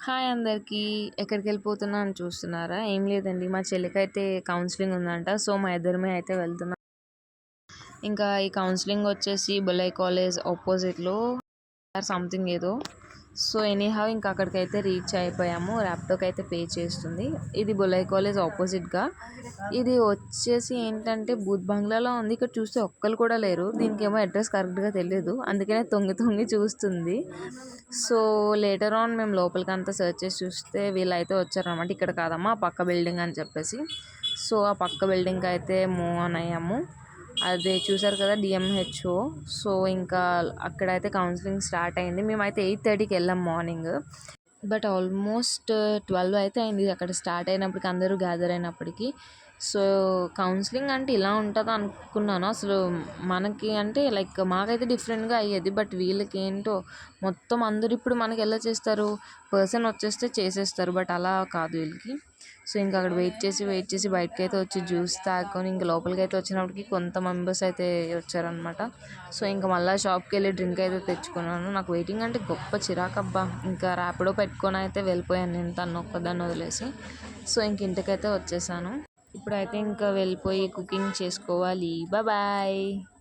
Hi అందరికీ. ఎక్కడికెళ్ళిపోతున్నా అని చూస్తున్నారా? ఏం లేదండి. మా చెల్లికైతే కౌన్సిలింగ్ ఉందంట. సో, మా ఇద్దరమే అయితే వెళ్తున్నాం. ఇంకా ఈ కౌన్సిలింగ్ వచ్చేసి బొలై కాలేజ్ ఆపోజిట్‌లో సంథింగ్ ఏదో. సో, ఎనీహౌ ఇంకా అక్కడికైతే రీచ్ అయిపోయాము. ర్యాపిడోకి అయితే పే చేస్తుంది. ఇది బొలై కాలేజ్ ఆపోజిట్‌గా. ఇది వచ్చేసి ఏంటంటే బూత్ బంగ్లాలో ఉంది. ఇక్కడ చూస్తే ఒక్కళ్ళు కూడా లేరు. దీనికేమో అడ్రస్ కరెక్ట్‌గా తెలీదు. అందుకనే తొంగి తొంగి చూస్తుంది. సో, లేటర్ ఆన్ మేము లోపలికంతా సెర్చ్ చేసి చూస్తే వీళ్ళైతే వచ్చారనమాట. ఇక్కడ కాదమ్మా పక్క బిల్డింగ్ అని చెప్పేసి. సో, ఆ పక్క బిల్డింగ్‌కి అయితే మూవ్ ఆన్ అయ్యాము. అదే చూసారు కదా డిఎంహెచ్ఓ. సో, ఇంకా అక్కడైతే కౌన్సిలింగ్ స్టార్ట్ అయింది. మేమైతే 8:30కి వెళ్ళాం మార్నింగ్. బట్ ఆల్మోస్ట్ 12 అయితే అయింది అక్కడ స్టార్ట్ అయినప్పటికి, అందరూ గ్యాదర్ అయినప్పటికీ. సో, కౌన్సిలింగ్ అంటే ఇలా ఉంటుందా అనుకున్నాను. అసలు మనకి అంటే లైక్ మాకైతే డిఫరెంట్గా అయ్యేది. బట్ వీళ్ళకి ఏంటో మొత్తం అందరూ ఇప్పుడు మనకి ఎలా చేస్తారు, పర్సన్ వచ్చేస్తే చేసేస్తారు. బట్ అలా కాదు వీళ్ళకి. సో, ఇంకా అక్కడ వెయిట్ చేసి బయటకు అయితే వచ్చి జ్యూస్ తాగుకొని ఇంకా లోపలికి అయితే వచ్చినప్పటికి కొంత మెంబర్స్ అయితే వచ్చారనమాట. సో, ఇంకా మళ్ళీ షాప్కి వెళ్ళి డ్రింక్ అయితే తెచ్చుకున్నాను. నాకు వెయిటింగ్ అంటే గొప్ప చిరాకబ్బా. ఇంకా ర్యాపిడో పెట్టుకొని అయితే వెళ్ళిపోయాను నేను తను ఒక్కదాన్ని వదిలేసి. సో, ఇంక ఇంటికైతే వచ్చేసాను. ఇప్పుడైతే ఇంకా వెళ్ళిపోయి కుకింగ్ చేసుకోవాలి. బాయ్.